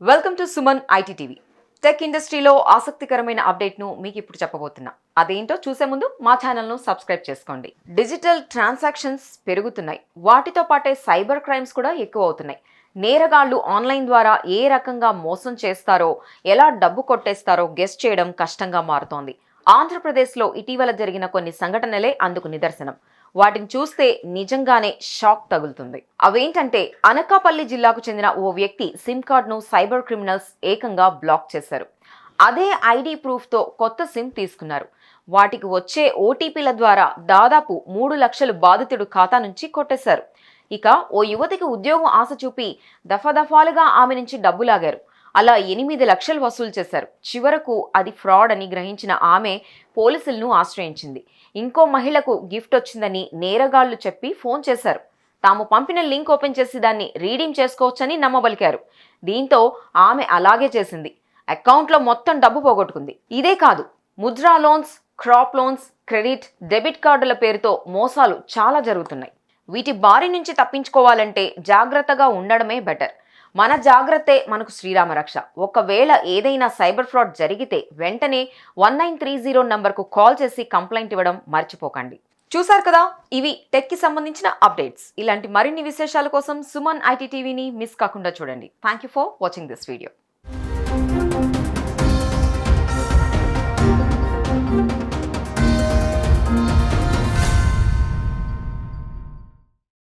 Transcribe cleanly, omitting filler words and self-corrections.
Welcome to Suman IT TV. Tech ఇండస్ట్రీలో ఆసక్తికరమైన అప్డేట్ను మీకు ఇప్పుడు చెప్పబోతున్నా. అదేంటో చూసే ముందు మా ఛానల్ను సబ్స్క్రైబ్ చేసుకోండి. డిజిటల్ ట్రాన్సాక్షన్స్ పెరుగుతున్నాయి. వాటితో పాటే సైబర్ క్రైమ్స్ కూడా ఎక్కువ అవుతున్నాయి. నేరగాళ్లు ఆన్లైన్ ద్వారా ఏ రకంగా మోసం చేస్తారో, ఎలా డబ్బు కొట్టేస్తారో గెస్ చేయడం కష్టంగా మారుతోంది. ఆంధ్రప్రదేశ్లో ఇటీవల జరిగిన కొన్ని సంఘటనలే అందుకు నిదర్శనం. వాటిని చూస్తే నిజంగానే షాక్ తగులుతుంది. అవేంటంటే, అనకాపల్లి జిల్లాకు చెందిన ఓ వ్యక్తి సిమ్ కార్డును సైబర్ క్రిమినల్స్ ఏకంగా బ్లాక్ చేశారు. అదే ఐడి ప్రూఫ్తో కొత్త సిమ్ తీసుకున్నారు. వాటికి వచ్చే ఓటీపీల ద్వారా దాదాపు 3 లక్షలు బాధితుడు ఖాతా నుంచి కొట్టేశారు. ఇక ఓ యువతికి ఉద్యోగం ఆశ చూపి దఫాదఫాలుగా ఆమె నుంచి డబ్బు లాగారు. అలా 8 లక్షలు వసూలు చేశారు. చివరకు అది ఫ్రాడ్ అని గ్రహించిన ఆమె పోలీసులను ఆశ్రయించింది. ఇంకో మహిళకు గిఫ్ట్ వచ్చిందని నేరగాళ్లు చెప్పి ఫోన్ చేశారు. తాము పంపిన లింక్ ఓపెన్ చేసి దాన్ని రీడీమ్ చేసుకోవచ్చని నమ్మబలికారు. దీంతో ఆమె అలాగే చేసింది. అకౌంట్లో మొత్తం డబ్బు పోగొట్టుకుంది. ఇదే కాదు, Mudra loans, crop loans, credit, debit కార్డుల పేరుతో మోసాలు చాలా జరుగుతున్నాయి. వీటి బారి నుంచి తప్పించుకోవాలంటే జాగ్రత్తగా ఉండడమే బెటర్. మన జాగ్రత్తే మనకు శ్రీరామ రక్ష. ఒకవేళ ఏదైనా సైబర్ ఫ్రాడ్ జరిగితే వెంటనే 1930 నంబర్కు కాల్ చేసి కంప్లైంట్ ఇవ్వడం మర్చిపోకండి. చూసారు కదా, ఇవి టెక్కి సంబంధించిన అప్డేట్స్. ఇలాంటి మరిన్ని విశేషాల కోసం సుమన్ ఐటీ టీవీని మిస్ కాకుండా చూడండి. Thank you for watching this video.